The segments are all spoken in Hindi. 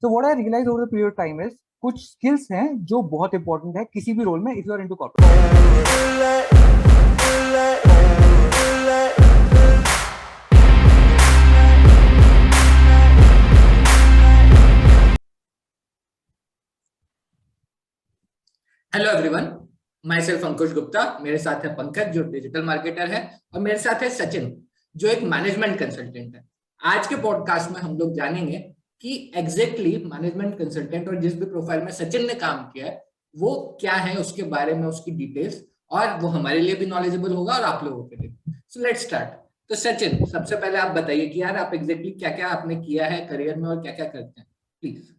So what I realize over the period of time is कुछ स्किल्स हैं जो बहुत इंपॉर्टेंट है किसी भी रोल में if you are into corporate. Hello everyone, myself Ankush Gupta. मेरे साथ है पंकज जो डिजिटल मार्केटर है, और मेरे साथ है सचिन जो एक मैनेजमेंट कंसल्टेंट है। आज के पॉडकास्ट में हम लोग जानेंगे कि एग्जैक्टली मैनेजमेंट कंसल्टेंट और जिस भी प्रोफाइल में सचिन ने काम किया है वो क्या है, उसके बारे में, उसकी डिटेल्स, और वो हमारे लिए भी नॉलेजेबल होगा और आप लोगों के लिए। So let's start. तो सचिन, सबसे पहले आप बताइए कि यार आप एग्जैक्टली क्या क्या आपने किया है करियर में और क्या क्या करते हैं, please.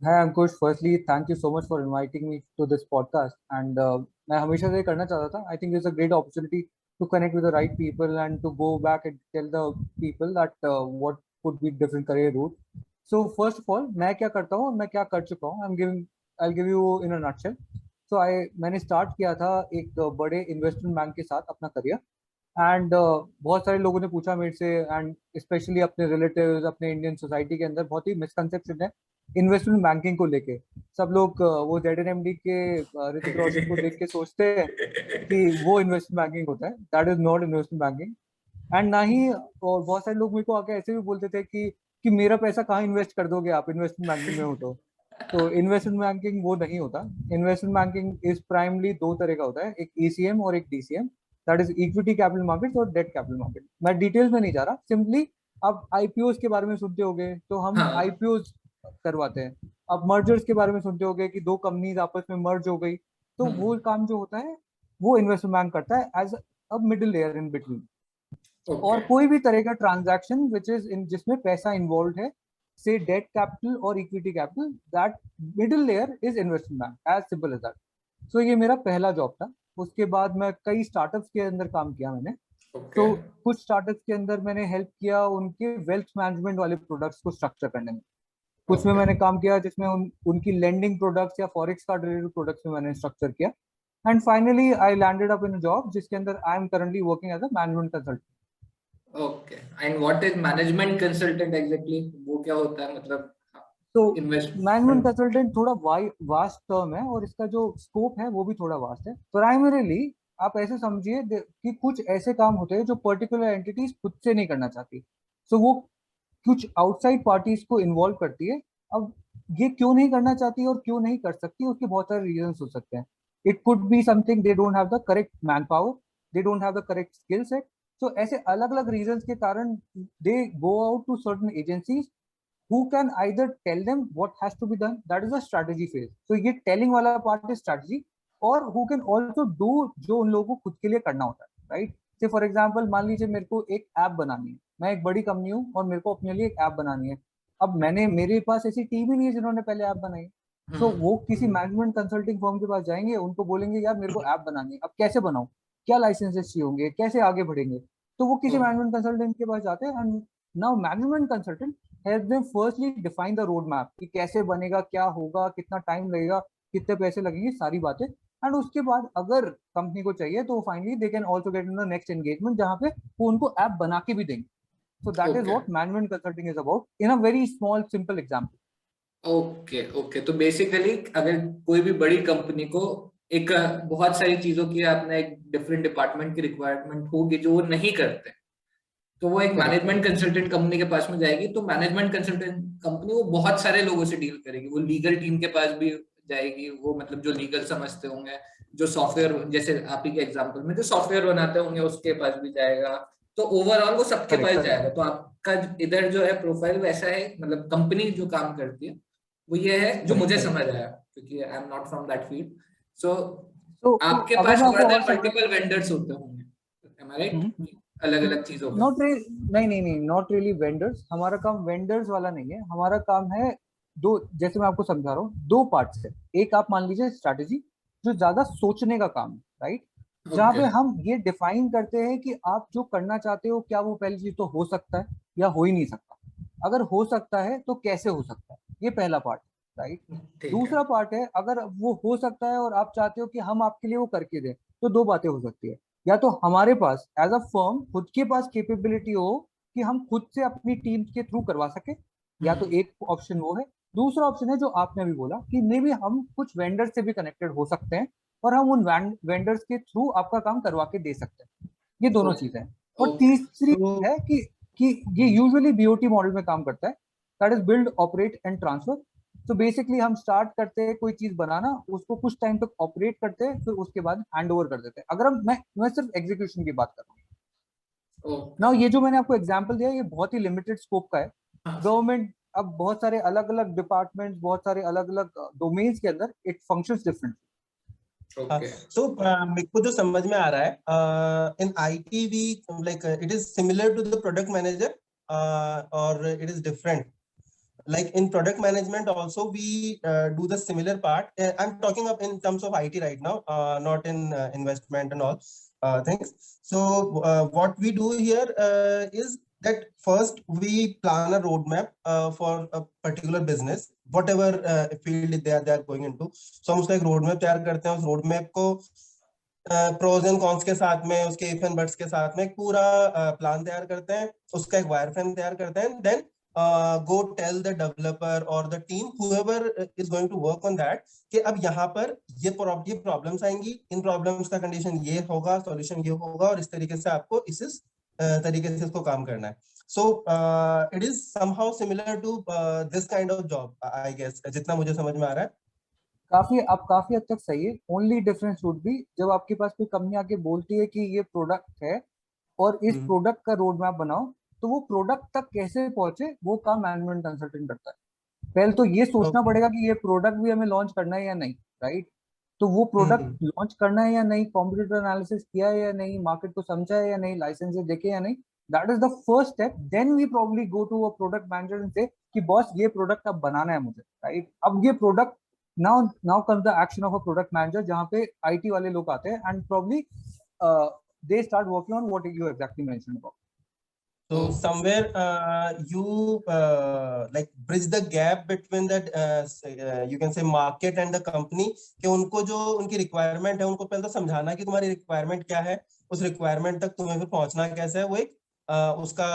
Hi Ankush, firstly thank you so much for inviting me to this podcast and मैं हमेशा से ये करना चाहता था. I think it's a great opportunity to connect with the right people and to go back and tell the people that what could be different career route. So first of all मैं क्या करता हूँ और मैं क्या कर चुका हूँ, I'll give you in a nutshell. So मैंने स्टार्ट किया था एक बड़े इन्वेस्टमेंट बैंक के साथ अपना करियर एंड बहुत सारे लोगों ने पूछा मेरे से एंड स्पेशली अपने रिलेटिव्स अपने इंडियन सोसाइटी के अंदर बहुत ही मिसकंसेप्शन है इन्वेस्टमेंट बैंकिंग को लेके. सब लोग वो ZNMD के ऋतिक रोशन को देख के सोचते हैं कि वो इन्वेस्टमेंट बैंकिंग होता है. That is not investment banking. And ना ही और बहुत सारे लोग मेरे को आके ऐसे भी बोलते थे कि मेरा पैसा कहाँ इन्वेस्ट कर दोगे आप इन्वेस्टमेंट बैंकिंग में हो तो इन्वेस्टमेंट बैंकिंग वो नहीं होता. इन्वेस्टमेंट बैंकिंग इज प्राइमली दो तरह का होता है, एक ECM और एक DCM. That is equity capital market और डेट कैपिटल मार्केट. मैं डिटेल्स में नहीं जा रहा, सिंपली आप IPOs के बारे में सुनते होगे तो हम हाँ। IPOs करवाते हैं. अब मर्जर्स के बारे में सुनते होगे कि दो कंपनीज आपस में मर्ज हो गई, तो वो काम जो होता है वो इन्वेस्टमेंट बैंक करता है as a middle layer in between. Okay. और कोई भी तरह का ट्रांजैक्शन विच इज इन जिसमें पैसा इन्वॉल्व है, से डेट कैपिटल और equity capital, that middle layer is investment bank, as simple as that. So ये मेरा पहला जॉब था. उसके बाद मैं कई स्टार्टअप्स के अंदर काम किया मैंने. ओके। तो कुछ स्टार्टअप्स के अंदर मैंने हेल्प किया उनके वेल्थ मैनेजमेंट वाले प्रोडक्ट्स को स्ट्रक्चर करने में. कुछ में ओके। मैंने काम किया जिसमें उनकी लेंडिंग प्रोडक्ट्स या फॉरेक्स का रिलेटेड प्रोडक्ट्स में मैंने स्ट्रक्चर किया. And finally I landed up in a job जिसके अंदर I am currently working as a management consultant. Okay, and what is management consultant exactly, वो क्या होता है मतलब? तो मैनेजमेंट इन्वेस्टमेंट। कंसल्टेंट थोड़ा वास्ट टर्म है और इसका जो स्कोप है वो भी थोड़ा वास्ट है. प्राइमरीली आप ऐसे समझिए कि कुछ ऐसे काम होते हैं जो पर्टिकुलर एंटिटीज खुद से नहीं करना चाहती. सो वो कुछ आउटसाइड पार्टीज को इन्वॉल्व करती है. अब ये क्यों नहीं करना चाहती और क्यों नहीं कर सकती, उसके बहुत सारे रीजन हो सकते हैं. It could be something they don't have the correct man power, they don't have the correct skill set. So ऐसे अलग अलग रीजन के कारण they go out to certain agencies who can either tell them what has to be done, that is a strategy phase. So ये telling वाला part is strategy. और who can also do जो उन लोगों को खुद के लिए करना होता है, राइट. से फॉर एग्जांपल मान लीजिए मेरे को एक ऐप बनानी है, मैं एक बड़ी कंपनी हूँ और मेरे को अपने लिए एक ऐप बनानी है. अब मेरे पास ऐसी टीम ही नहीं है जिन्होंने पहले ऐप बनाई. सो वो किसी मैनेजमेंट कंसल्टिंग फर्म के पास जाएंगे, उनको बोलेंगे यार मेरे को ऐप बनानी है, अब कैसे बनाऊं, क्या लाइसेंसेस चाहिए होंगे, कैसे आगे बढ़ेंगे. तो वो किसी मैनेजमेंट कंसल्टेंट के पास जाते हैं and now management consultant help them firstly define the road map कि कैसे बनेगा, क्या होगा, कितना टाइम लगेगा, कितने पैसे लगेंगे, सारी बातें. एंड उसके बाद अगर कंपनी को चाहिए तो finally they can also get in the next engagement जहाँ पे वो उनको ऐप बना के भी देंगे. So that is okay. What management consulting is about in a very small simple example. Okay. Okay, तो बेसिकली अगर कोई भी बड़ी कंपनी को एक बहुत सारी चीजों की आपने एक डिफरेंट डिपार्टमेंट की रिक्वायरमेंट होगी जो वो नहीं करते, तो वो एक करेक्ट. मैनेजमेंट कंसल्टेंट कंपनी के पास में जाएगी, तो मैनेजमेंट कंसल्टेंट कंपनी वो बहुत सारे लोगों से डील करेगी। वो लीगल टीम के पास भी जाएगी, वो मतलब जो लीगल समझते होंगे, जो सॉफ्टवेयर, जैसे आप ही के एग्जांपल में जो सॉफ्टवेयर बनाते होंगे उसके पास भी जाएगा. तो ओवरऑल वो सबके करेक्ट. पास करेक्ट. जाएगा. तो आपका इधर जो है प्रोफाइल वैसा है, मतलब कंपनी जो काम करती है वो ये है जो करेक्ट. मुझे करेक्ट. समझ आया, क्योंकि I am not from that field. So तो आपके अगर पास मैं आपको और मल्टीपल वेंडर्स होते होंगे, एम आई राइट? अलग अलग चीजों का. नॉट रियली, नहीं नहीं नहीं, नॉट रियली वेंडर्स. हमारा काम वेंडर्स वाला नहीं है. हमारा काम है दो, जैसे मैं आपको समझा रहा हूँ, दो पार्ट्स है. एक आप मान लीजिए स्ट्रैटेजी, जो ज्यादा सोचने का काम है, राइट. जहाँ ओके. पे हम ये डिफाइन करते हैं कि आप जो करना चाहते हो क्या वो पहली चीज तो हो सकता है या हो ही नहीं सकता. अगर हो सकता है तो कैसे हो सकता है, ये पहला पार्ट, राइट. ठीक है. दूसरा पार्ट है अगर वो हो सकता है और आप चाहते हो कि हम आपके लिए वो करके दें, तो दो बातें हो सकती है. या तो हमारे पास एज अ फर्म खुद के पास कैपेबिलिटी हो कि हम खुद से अपनी टीम के थ्रू करवा सके, या तो एक ऑप्शन वो है। दूसरा ऑप्शन है जो आपने अभी बोला कि मे बी हम कुछ वेंडर से भी कनेक्टेड हो सकते हैं और हम उन वेंडर्स के थ्रू आपका काम करवा के दे सकते हैं। ये दोनों चीजें हैं। और ओके। तीसरी है कि ये यूजुअली बीओटी मॉडल में काम करता है, that is build operate and transfer. तो बेसिकली हम स्टार्ट करते हैं कोई चीज बनाना, उसको कुछ टाइम तक ऑपरेट करते हैं, फिर उसके बाद हैंड ओवर कर देते हैं। अगर मैं सिर्फ एग्जीक्यूशन की बात कर रहा हूँ ना, ये जो मैंने आपको एग्जांपल दिया ये बहुत ही लिमिटेड स्कोप का है। गवर्नमेंट अब बहुत सारे अलग अलग डिपार्टमेंट्स, बहुत सारे अलग अलग डोमेन्स के अंदर इट फंक्शंस डिफरेंट। सो मेरे को जो समझ में आ रहा है, in IT we like it is similar to the product manager और it is different. Like in product management also we do the similar part. I'm talking of in terms of IT right now, not in investment and all things. So what we do here is that first we plan a roadmap for a particular business, whatever field they are going into. So हम उसका एक roadmap तैयार करते हैं. उस roadmap को प्रोज एंड कॉन्स के साथ में, उसके इफ एंड बट्स के साथ में एक पूरा प्लान तैयार करते हैं, उसका एक वायरफ्रेम तैयार करते हैं. Then go tell the developer or the team whoever is going to work on that कि अब यहाँ पर ये प्रॉब्लम्स आएंगी, इन प्रॉब्लम्स का कंडीशन ये होगा, सॉल्यूशन ये होगा और इस तरीके से आपको इस तरीके से इसको काम करना है. So it is somehow similar to this kind of job I guess, जितना मुझे समझ में आ रहा है. काफी हद तक सही है। ओनली डिफरेंस वुड बी जब आपके पास कोई कंपनी आके बोलती है कि ये प्रोडक्ट है और इस प्रोडक्ट का रोड मैप बनाओ, तो वो प्रोडक्ट तक कैसे पहुंचे वो काम मैनेजमेंट कंसल्टेंट करता है। पहले तो ये सोचना पड़ेगा कि ये प्रोडक्ट भी हमें लॉन्च करना है या नहीं, राइट? तो वो प्रोडक्ट लॉन्च करना है या नहीं, कॉम्पिटिटर एनालिसिस किया है या नहीं, मार्केट को समझा है या नहीं, लाइसेंसेस देखे या नहीं, that is the first step. Then we probably go to a product manager and say कि बॉस ये प्रोडक्ट अब बनाना है मुझे, राइट? अब ये product now comes the action of a product manager, जहाँ पे आईटी वाले लोग आते हैं and probably they start working on what you exactly mentioned about. So somewhere you like bridge the gap between that you can say market and the company, कि उनको जो उनकी रिक्वायरमेंट है उनको पहले तो समझाना कि तुम्हारी रिक्वायरमेंट क्या है, उस रिक्वायरमेंट तक तुम्हें फिर पहुंचना कैसे है, वो एक उसका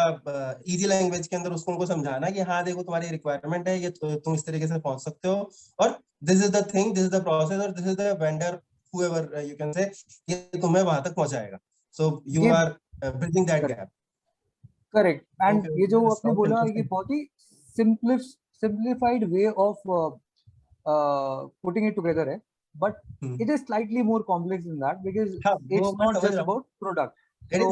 इजी लैंग्वेज के अंदर उसको उनको समझाना कि हाँ देखो तुम्हारी रिक्वायरमेंट है, ये तुम इस तरीके से पहुंच सकते हो और this is the thing, this is the process और this is the vendor whoever you can say, ये तुम्हें वहां तक पहुंचाएगा. So you are bridging that gap. Correct. And ये जो आपने बोला ये बहुत ही simplified way of putting it together है, but it is slightly more complex than that because it's not just about product. It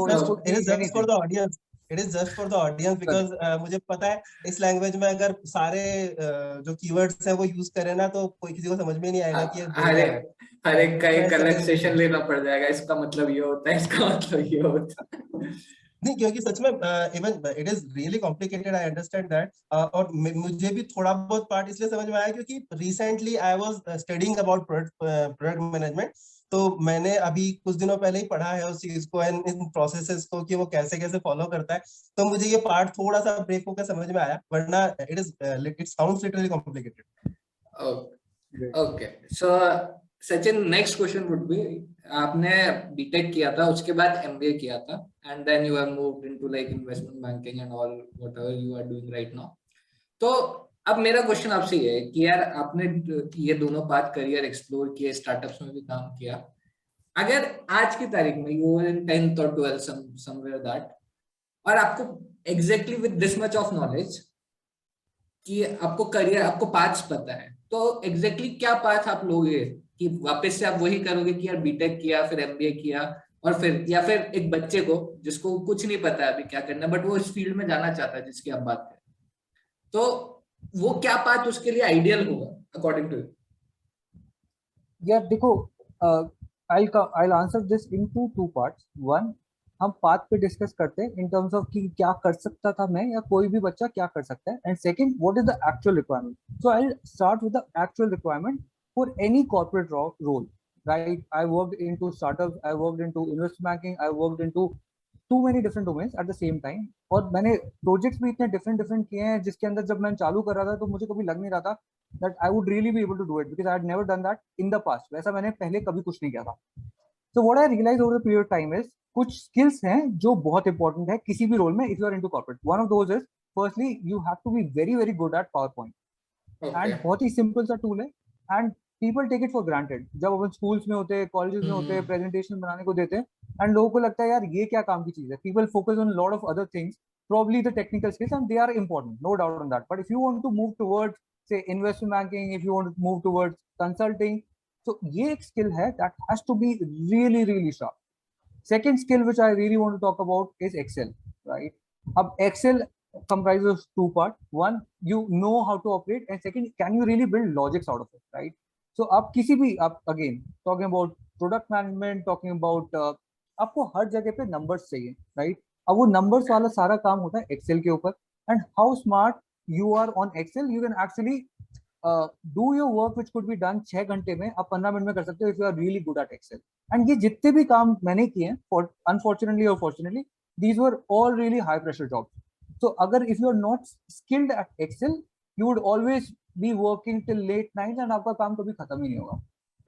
is just for the audience. It is just for the audience because मुझे पता है इस लैंग्वेज में अगर सारे जो कीवर्ड्स हैं वो यूज करें ना तो कोई किसी को समझ में नहीं आएगा कि हर एक का एक अलग सेशन लेना पड़ जाएगा. इसका मतलब ये होता है, इसका मतलब ये होता है. नहीं, क्योंकि सच में even it is really complicated, I understand that. और मुझे भी थोड़ा बहुत पार्ट इसलिए समझ में आया क्योंकि recently I was studying about product management. तो मैंने अभी कुछ दिनों पहले ही पढ़ा है उस चीज को एंड इन प्रोसेसेस को कि वो कैसे कैसे फॉलो करता है. तो मुझे ये पार्ट थोड़ा सा ब्रेक होकर समझ में आया, वरना it sounds literally complicated. Okay. So Sachin, next question would be, आपने बीटेक किया था, उसके बाद एमबीए किया था and then you have moved into like investment banking and all whatever you are doing right now. तो अब मेरा क्वेश्चन आपसे ये है कि यार आपने ये दोनों पाथ करियर एक्सप्लोर किए, स्टार्टअप्स में भी काम किया, अगर आज की तारीख में यू आर इन 10th और 12th समवेयर दैट, और आपको exactly with this much of knowledge कि आपको करियर, आपको पाथ्स पता है, तो एग्जैक्टली क्या पाथ आप लोगे कि वापस से आप वही करोगे कि यार बीटेक किया फिर एमबीए किया और फिर, या फिर एक बच्चे को जिसको कुछ नहीं पता है अभी क्या करना है बट वो इस फील्ड में जाना चाहता है जिसकी आप बात करें, तो वो क्या पाथ उसके लिए आइडियल होगा अकॉर्डिंग टू यू? यार देखो, I'll answer this into two parts. One, हम पाथ पे डिस्कस करते हैं इन टर्म्स ऑफ कि क्या कर सकता था मैं या कोई भी बच्चा क्या कर सकता है, and second, what is the actual requirement. So I start with the actual requirement for any corporate role, right? I worked into startups, I worked into investment banking, I worked into too many different domains at the same time. और मैंने प्रोजेक्ट्स भी इतने डिफरेंट किए हैं जिसके अंदर जब मैं चालू कर रहा था तो मुझे कभी लग नहीं रहा था that I would really be able to do it because I had never done that in the past. वैसा मैंने पहले कभी कुछ नहीं किया था. So what I realized over the period of time is कुछ skills हैं जो बहुत important है किसी भी रोल में if you are into corporate. One of those is firstly you have to be very very good at PowerPoint. Okay. And बहुत ही सिंपल सा टूल है and people take it for granted. जब अपन स्कूल्स में होते हैं, कॉलेजेस में होते हैं, प्रेजेंटेशन बनाने को देते हैं एंड लोगों को लगता है यार ये क्या काम की चीज है. People focus on lot of other things, probably the technical skills, and they are important, no doubt on that. But if you want to move towards say investment banking, if you want to move towards consulting, so ye ek skill hai that has to be really really sharp. Second skill which I really want to talk about is Excel, right? Ab Excel comprises of two parts. One, you know how to operate, and second, can you really build logics out of it, right? So आप किसी भी, आप again talking about product management, talking about आपको हर जगह पे numbers चाहिए, right? अब वो नंबर्स वाला सारा काम होता है एक्सेल के ऊपर. And how smart you are on excel, you can actually do your work which could be done 6 घंटे में आप 15 मिनट में कर सकते हो if you are really good at Excel. And ये जितने भी काम मैंने किए हैं, अनफॉर्चुनेटली और fortunately, these were all really high pressure jobs. So अगर if you are not skilled at Excel, you would always be working till late night and आपका काम कभी खत्म ही नहीं होगा.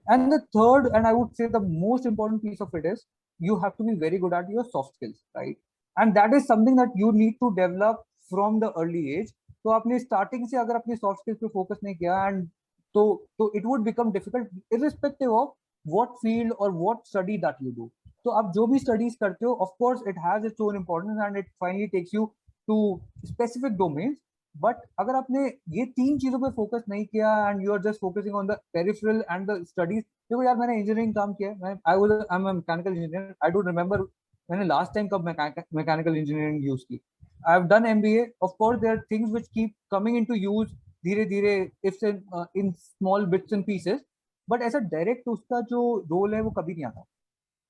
And the third and I would say the most important piece of it is you have to be very good at your soft skills, right? And that is something that you need to develop from the early age. तो आपने स्टार्टिंग से अगर अपनी सॉफ्ट स्किल्स पे फोकस नहीं किया एंड तो it would become difficult irrespective of what field और what study that you do. तो आप जो भी स्टडीज करते हो, of course it has its own importance and it finally takes you to specific domains. But अगर आपने ये तीन चीजों पे फोकस नहीं किया and you are just focusing on the peripheral and the studies. देखो यार, मैंने इंजीनियरिंग काम किया है, I am a mechanical engineer. I don't remember मैंने लास्ट टाइम कब मैकेनिकल इंजीनियरिंग यूज की. I have done MBA. Of course there are things which keep coming into use धीरे धीरे, if in small bits and pieces, but ऐसा डायरेक्ट उसका जो रोल है वो कभी नहीं आता.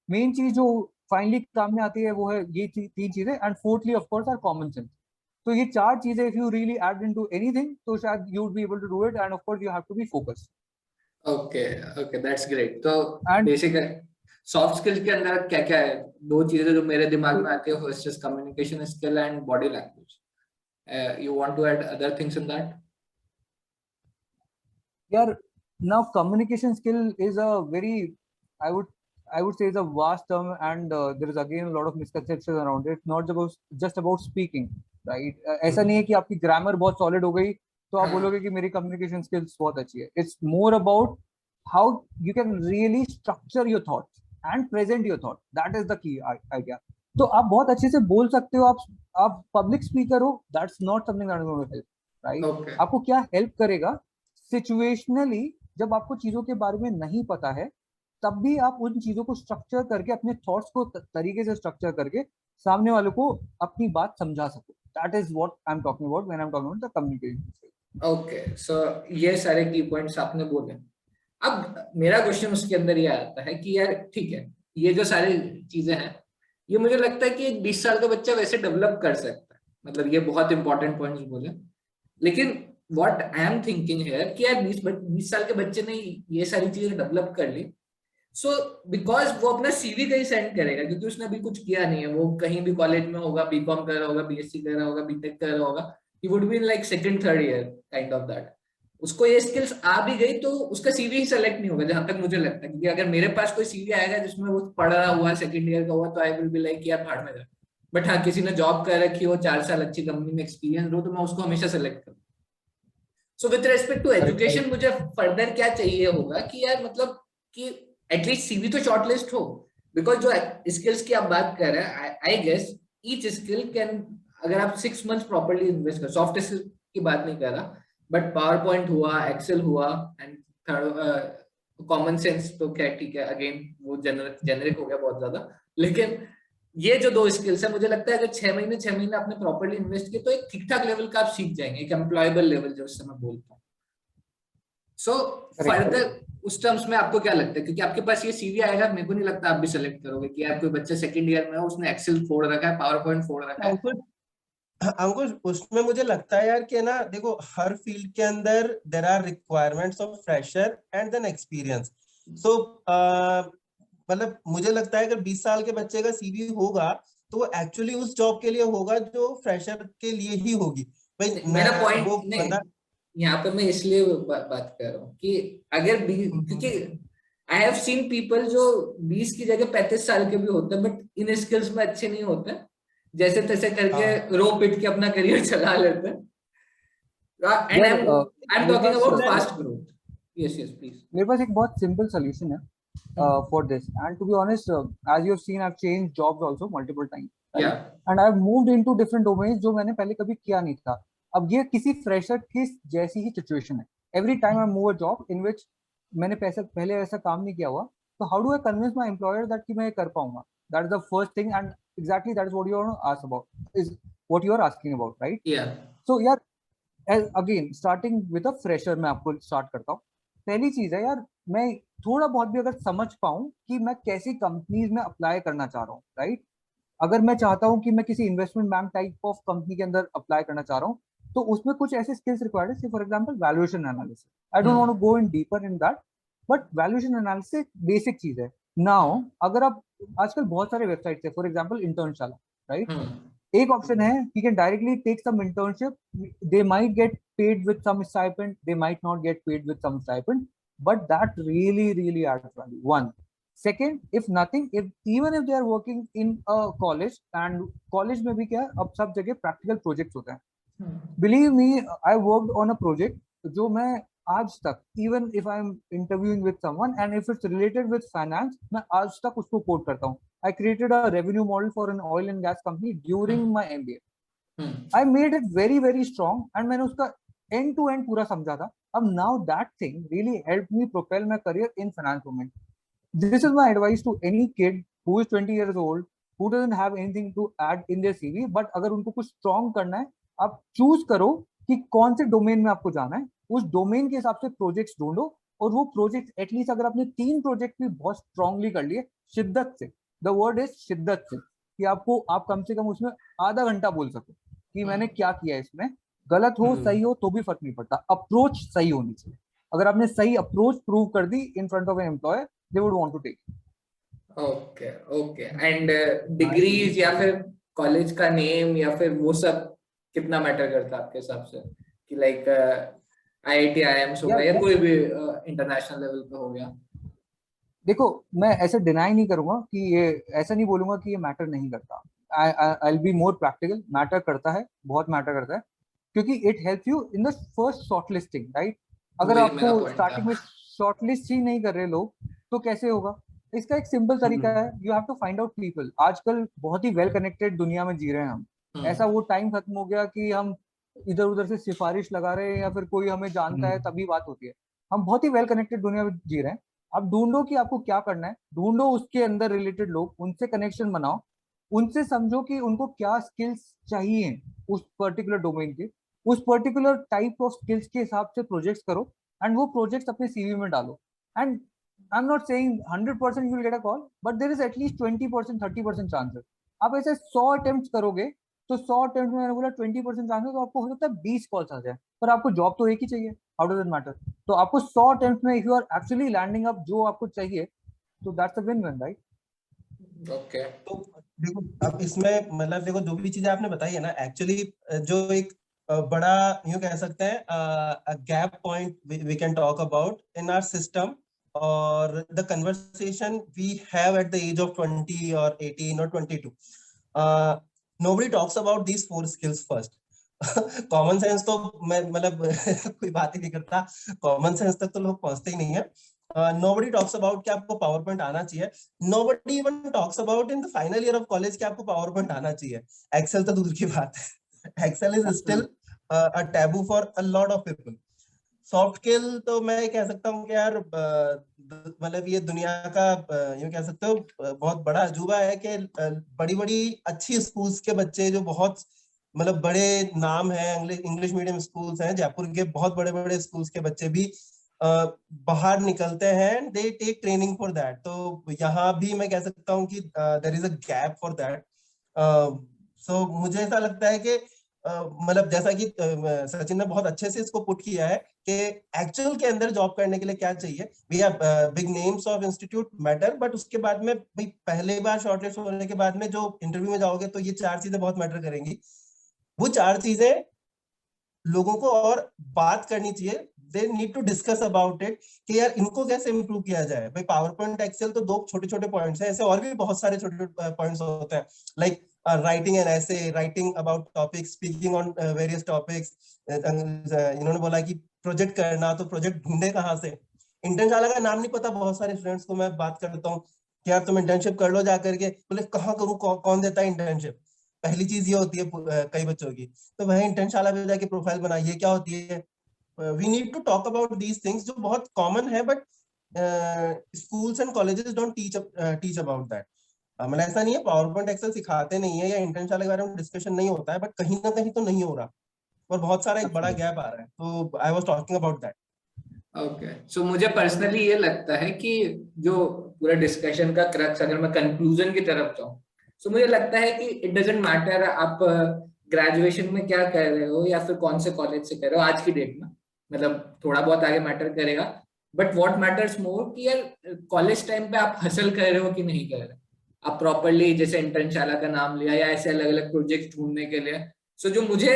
मेन चीज जो फाइनली काम में आती है वो है ये तीन चीजें. And fourthly of course are common sense. तो ये चार चीजें if you really add into anything तो शायद you would be able to do it. And of course you have to be focused. Okay okay, that's great. तो बेसिक सॉफ्ट स्किल्स के अंदर क्या क्या है? दो चीजें जो मेरे दिमाग में आती है, first is communication skill and body language. You want to add other things in that? यार, now communication skill is a very, I would say is a vast term, and there is again a lot of misconceptions around it. It's not just about speaking, right? ऐसा नहीं है कि आपकी ग्रामर बहुत सॉलिड हो गई तो आप बोलोगे कि मेरी कम्युनिकेशन स्किल्स बहुत अच्छी है. It's more about how you can really structure your thoughts and present your thought. That is the key idea. तो आप बहुत अच्छे से बोल सकते हो, आप पब्लिक स्पीकर हो, that's not something that is going to help, right? आपको क्या हेल्प करेगा? सिचुएशनली जब आपको चीजों के बारे में नहीं पता है, तब भी आप उन चीजों को स्ट्रक्चर करके, अपने थॉट्स को तरीके से स्ट्रक्चर करके सामने वाले को अपनी बात समझा सको. That is what I am talking about when I am talking about the communication. Okay, so ये सारे की पॉइंट्स आपने बोले. अब मेरा क्वेश्चन उसके अंदर ये आता है कि यार ठीक है, ये जो सारी चीजें हैं ये मुझे लगता है कि एक 20 साल का बच्चा वैसे डेवलप कर सकता है. मतलब ये बहुत इंपॉर्टेंट पॉइंट्स बोले. लेकिन व्हाट आई एम थिंकिंग है कि यार 20 साल के बच्चे ने ये सारी चीजें डेवलप कर ली, सो बिकॉज वो अपना सीवी कहीं सेंड करेगा, क्योंकि उसने अभी कुछ किया नहीं है. वो कहीं भी कॉलेज में होगा, बीकॉम कर रहा होगा, बीएससी कर रहा होगा, बीटेक कर रहा होगा. he would be in like second third year kind of that. उसको ये स्किल्स आ भी गई तो उसका सीवी ही सेलेक्ट नहीं होगा, जहां तक मुझे लगता है. क्योंकि अगर मेरे पास कोई सीवी आएगा जिसमें वो पढ़ रहा हुआ सेकंड ईयर का हुआ, तो आई विल बी लाइक यार भाड़ में जा. बट हाँ, किसी ने जॉब कर रखी हो, 4 साल अच्छी कंपनी में एक्सपीरियंस हो, तो मैं उसको हमेशा सेलेक्ट करूँ. So with respect to education मुझे फर्दर क्या चाहिए होगा कि यार मतलब कि एटलीस्ट सीवी तो शॉर्टलिस्ट हो. बिकॉज जो स्किल्स की आप बात कर रहे हैं, I guess each skill can, अगर आप 6 मंथ्स प्रॉपर्ली इन्वेस्ट कर, सॉफ्ट स्किल की बात नहीं कर रहा, बट पावर पॉइंट हुआ, एक्सेल हुआ, एंड कॉमन सेंस तो क्या ठीक है, अगेन वो जेनरिक हो गया बहुत ज्यादा. लेकिन ये जो 2 स्किल्स है, मुझे लगता है अगर 6 महीने आपने प्रॉपर्ली इन्वेस्ट किए तो एक ठीक ठाक लेवल का आप सीख जाएंगे, एक एम्प्लॉयबल लेवल जो उससे मैं बोलता हूँ. सो फर्दर उस टर्म्स में आपको क्या लगता है? क्योंकि आपके पास ये सीवी आएगा, मेरे को नहीं लगता आप भी सेलेक्ट करोगे कि यार कोई बच्चा सेकंड ईयर में है, उसने एक्सेल फोड़ रखा है, पावर पॉइंट फोड़ रखा है. अंकुश, उसमें मुझे लगता है यार कि ना, देखो हर फील्ड के अंदर there are requirements of fresher and then experience. So मतलब मुझे लगता है अगर 20 साल के बच्चे का सीवी होगा तो वो एक्चुअली उस जॉब के लिए होगा जो फ्रेशर के लिए ही होगी. मेरा पॉइंट यहाँ पे मैं इसलिए बात कर रहा हूँ कि अगर क्योंकि आई हैव सीन पीपल जो 20 की जगह 35 साल के भी होते हैं, बट इन स्किल्स में अच्छे नहीं होते. जैसे तैसे करके रो पिट के अपना करियर चला लेते हैं। एंड आई एम मेरे talking pass about fast growth. Yes yes please. मेरे पास एक बहुत सिंपल सोल्यूशन है for this, and to be honest, as you've seen, I've changed jobs also multiple times, right? या And I've moved into different domains जो मैंने पहले कभी किया नहीं था। अब ये किसी फ्रेशर की जैसी ही सिचुएशन है। Every time I move a job in which मैंने पहले ऐसा काम नहीं किया हुआ, तो how do I convince my employer that कि मैं कर पाऊंगा? That is the first thing, and exactly that is what you are ask about, is what you are asking about, right? या सो यार, again starting with a fresher, मैं आपको स्टार्ट करता हूँ। पहली चीज है यार, मैं थोड़ा बहुत भी अगर समझ पाऊं कि मैं कैसी कंपनीज में अप्लाई करना चाह रहा हूँ, राइट? अगर मैं चाहता हूँ कि मैं किसी investment bank type of company के अंदर अप्लाई करना चाह रहा हूँ, तो उसमें कुछ ऐसे स्किल्स रिक्वायर्ड है, for example valuation analysis. I don't want to go in deeper in that, but valuation analysis basic चीज है। नाउ अगर आप, आजकल बहुत सारे वेबसाइट्स है, फॉर एग्जांपल इंटर्नशाला, राइट? एक ऑप्शन है, you can directly take some internship. They might get paid with some stipend, they might not get paid with some stipend, but that really adds value. One. Second, if nothing, if even if they are working in a college, and college में भी क्या है, अब सब जगह practical projects होते हैं। Believe me, I worked on a project जो मैं आज तक, even if I'm interviewing with someone and if it's related with finance, मैं आज तक उसको कोट करता हूँ। I created a revenue model for an oil and gas company during my MBA. I made it very strong, and मैंने उसका end to end पूरा समझा था। अब now that thing really helped me propel my career in finance domain. This is my advice to any kid who is 20 years old, who doesn't have anything to add in their CV, but अगर उनको कुछ strong करना है, आप चूज करो कि कौन से डोमेन में आपको जाना है, उस डोमेन के हिसाब से प्रोजेक्ट्स ढूंढो, और वो प्रोजेक्ट एटलीस्ट अगर आपने 3 प्रोजेक्ट भी बहुत स्ट्रांगली कर लिए शिद्दत से, द वर्ड इज शिद्दत से, कि आपको, आप कम से कम उसमें आधा घंटा बोल सको कि मैंने क्या किया इसमें, गलत हो सही हो तो भी फर्क नहीं पड़ता, अप्रोच सही होनी चाहिए। अगर आपने सही अप्रोच प्रूव कर दी in front of an employer, they would want to take. Okay okay. And degrees या फिर कॉलेज का नेम या फिर वो सब कितना मैटर करता है आपके हिसाब से, कि लाइक IIT IIMs हो गया या कोई भी इंटरनेशनल लेवल पे हो गया? देखो, मैं ऐसे डिनाई नहीं करूंगा कि ये, ऐसा नहीं बोलूंगा कि ये मैटर नहीं करता। I will be more practical, matter करता है, बहुत मैटर करता है, क्योंकि it help you in the first shortlisting, right? अगर वही मेरा आपको पॉइंट स्टार्टिंग में शॉर्टलिस्ट ही नहीं कर रहे लोग, तो कैसे होगा? इसका एक सिंपल तरीका है, you have to find out people. आजकल बहुत ही वेल कनेक्टेड दुनिया में जी रहे हैं हम। ऐसा वो टाइम खत्म हो गया कि हम इधर उधर से सिफारिश लगा रहे हैं या फिर कोई हमें जानता है तभी बात होती है। हम बहुत ही वेल कनेक्टेड दुनिया में जी रहे हैं। आप ढूंढो कि आपको क्या करना है, ढूंढो उसके अंदर रिलेटेड लोग, उनसे कनेक्शन बनाओ, उनसे समझो कि उनको क्या स्किल्स चाहिए उस पर्टिकुलर डोमेन के, उस पर्टिकुलर टाइप ऑफ स्किल्स के हिसाब से प्रोजेक्ट्स करो, एंड वो प्रोजेक्ट्स अपने सीवी में डालो। And I am not saying 100% you will get a call, but there is at least 20% 30% chances. आप ऐसे 100 अटेम्प्ट करोगे, तो 100 अटेम्प्ट में मैंने बोला 20% चांसेस, तो आपको हो सकता है 20 कॉल्स आ जाए, पर आपको जॉब तो एक ही चाहिए। How does it matter? तो आपको 100 अटेम्प्ट में if you are actually landing up जो आपको चाहिए, तो that's a win win, right? Okay. तो देखो, अब इसमें मतलब देखो, जो भी चीजें आपने बताई है ना, एक्चुअली जो एक बड़ा यूं कह सकते हैं gap point we can talk about in our system, और the conversation we have at the age of 20 और 18 और 22, nobody talks about these 4 skills first. Common sense तो मैं मतलब कोई बात ही नहीं करता, कॉमन सेंस तक तो लोग पहुंचते ही नहीं है। nobody talks about कि आपको पावर पॉइंट आना चाहिए, nobody even talks about in the final year of college कि आपको पावर पॉइंट आना चाहिए। एक्सेल तो दूर की बात है, excel is still a taboo for a lot of people. Soft skill तो मैं कह सकता हूँ कि यार मतलब ये दुनिया का यूं कह सकते हो बहुत बड़ा अजूबा है कि बड़ी बड़ी अच्छी स्कूल्स के बच्चे जो बहुत मतलब बड़े नाम है, इंग्लिश मीडियम स्कूल्स हैं, जयपुर के बहुत बड़े बड़े स्कूल्स के बच्चे भी बाहर निकलते हैं, they take training for that. तो यहाँ भी मैं कह सकता हूँ कि there is a gap for that. So मुझे ऐसा लगता है कि मतलब जैसा कि सचिन ने बहुत अच्छे से इसको पुट किया है कि एक्चुअल के अंदर जॉब करने के लिए क्या चाहिए। We have big names of institute matter, but उसके बाद में भाई पहले बार शॉर्टलिस्ट होने के बाद में जो इंटरव्यू में जाओगे तो ये 4 चीजें बहुत मैटर करेंगी। वो 4 चीजें लोगों को और बात करनी चाहिए, they need to discuss about it कि यार इनको कैसे improve किया जाए। भाई PowerPoint Excel तो दो छोटे-छोटे points हैं, ऐसे और भी बहुत सारे छोटे-छोटे points होते हैं, like writing an essay, writing about topics, speaking on various topics। इन्होंने बोला कि प्रोजेक्ट करना, तो प्रोजेक्ट ढूंढे कहाँ से। इंटर्नशाला का नाम नहीं पता बहुत सारे स्टूडेंट्स को, मैं बात करता हूँ कि यार तुम इंटर्नशिप कर लो जाकर के, बोले कहाँ करूँ, कौन देता है इंटर्नशिप। पहली चीज ये होती है कई बच्चों की, तो वही इंटर्नशाला पे जाके प्रोफाइल बनाइए, क्या होती है। We need to talk about these things जो बहुत कॉमन है, but schools and colleges don't teach about that. मतलब ऐसा नहीं है पावरपॉइंट एक्सेल सिखाते नहीं है या इंटर्नशाला के बारे में डिस्कशन नहीं होता है, बट कहीं ना कहीं तो नहीं हो रहा और बहुत सारा एक बड़ा गैप आ रहा है। तो I was talking about that. Okay, so मुझे पर्सनली ये लगता है कि जो पूरा डिस्कशन का क्रक्स, अगर मैं कंक्लूजन की तरफ जाऊं, सो मुझे लगता है कि इट डजंट मैटर आप ग्रेजुएशन में क्या कर रहे हो या फिर कौन से कॉलेज से कर रहे हो आज की डेट में, मतलब थोड़ा बहुत आगे मैटर करेगा, बट व्हाट मैटर्स मोर कि यार कॉलेज टाइम पे आप हसल कर रहे हो कि नहीं कर रहे, आप प्रॉपरली जैसे इंटर्नशाला का नाम लिया या ऐसे अलग अलग प्रोजेक्ट ढूंढने के लिए। सो जो मुझे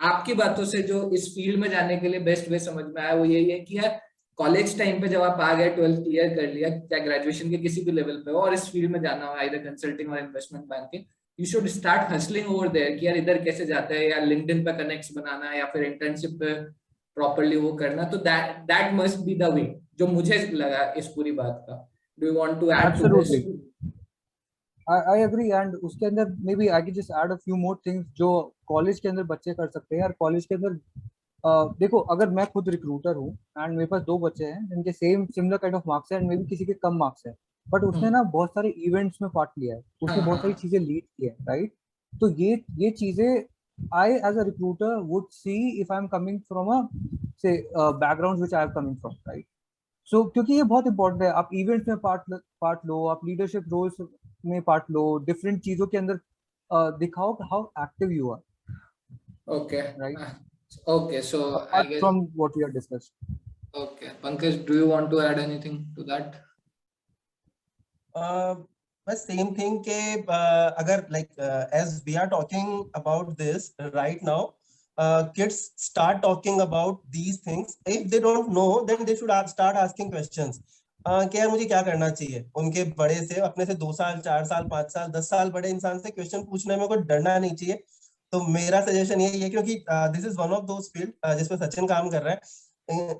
आपकी बातों से जो इस फील्ड में जाने के लिए बेस्ट वे समझ में आया वो यही है कि यार कॉलेज टाइम पे जब आप आ गए, 12th क्लियर कर लिया, चाहे ग्रेजुएशन के किसी भी लेवल पे हो और इस फील्ड में जाना हो, आइदर कंसल्टिंग और investment banking, you should start hustling over there कि यार इधर कैसे जाता है, या लिंक्डइन पे कनेक्ट्स बनाना या फिर इंटर्नशिप पे प्रॉपर्ली वो करना। तो that must be the way, जो मुझे लगा इस पूरी बात का। Do you want to add to this? I agree, and उसके अंदर maybe I can just add a few more things जो कॉलेज के अंदर बच्चे कर सकते हैं। यार कॉलेज के अंदर देखो, अगर मैं खुद रिक्रूटर हूँ एंड मेरे पास 2 बच्चे हैं जिनके same similar kind of marks है एंड मे बी किसी के कम मार्क्स है, बट उसने ना बहुत सारे इवेंट्स में पार्ट लिया है, उसने बहुत सारी चीजें लीड की है, राइट। तो ये चीजें I as a recruiter would see if I am coming from a say background which I am coming from, right. So क्योंकि ये बहुत इंपॉर्टेंट है, आप इवेंट्स में पार्ट लो, आप लीडरशिप रोल्स में पार्ट लो, डिफरेंट चीजों के अंदर दिखाओ how active you are, okay right, okay, so I apart guess from what we have discussed. Okay, Pankaj, do you want to add anything to that? बस सेम थिंग के अगर like as we are talking about this right now, kids start talking about these things. If they don't know, then they should start asking questions. कि यार मुझे क्या करना चाहिए। उनके बड़े से, अपने से 2 साल 4 साल 5 साल 10 साल बड़े इंसान से क्वेश्चन पूछने में कोई डरना नहीं चाहिए। तो मेरा सजेशन यही है, क्योंकि this is one of those field जिसमें सचिन काम कर रहा है,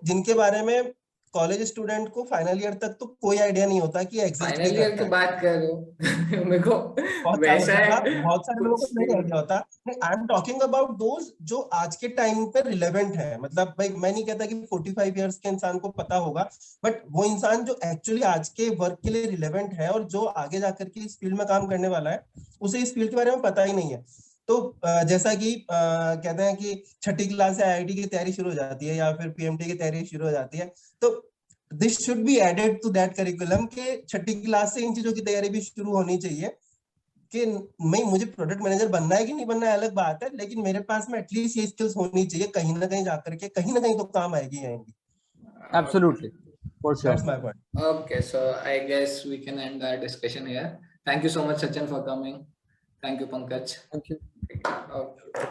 जिनके बारे में कॉलेज स्टूडेंट को फाइनल ईयर तक तो कोई आइडिया नहीं होता कि एग्जिस्ट भी फाइनल ईयर करता की है। बात कर रहे हो? मेरे को वैसा है, बहुत सारे लोगों को नहीं आइडिया होता। आई एम टॉकिंग अबाउट दोज जो आज के टाइम पे रिलेवेंट है। मतलब भाई मैं नहीं कहता कि 45 इयर्स के इंसान को पता होगा, बट वो इंसान जो एक्चुअली आज के वर्क के लिए रिलेवेंट है और जो आगे जाकर के इस फील्ड में काम करने वाला है, उसे इस फील्ड के बारे में पता ही नहीं है। तो जैसा कि कहते हैं कि छठी क्लास से आईआईटी की तैयारी शुरू हो जाती है या फिर पीएमटी की तैयारी शुरू हो जाती है, तो this should be added to that curriculum के छठी क्लास से इन चीजों की तैयारी भी शुरू होनी चाहिए। कि मैं, मुझे प्रोडक्ट मैनेजर बनना है कि नहीं बनना है अलग बात है, लेकिन मेरे पास में एटलीस्ट ये स्किल्स होनी चाहिए, कहीं ना कहीं जाकर के कहीं ना कहीं तो काम आएगी आएंगी। Absolutely, for sure. That's my point. Okay, so I guess we can end our discussion here. Thank you so much, Sachin, for coming. Thank you, Pankaj. Thank you. Okay.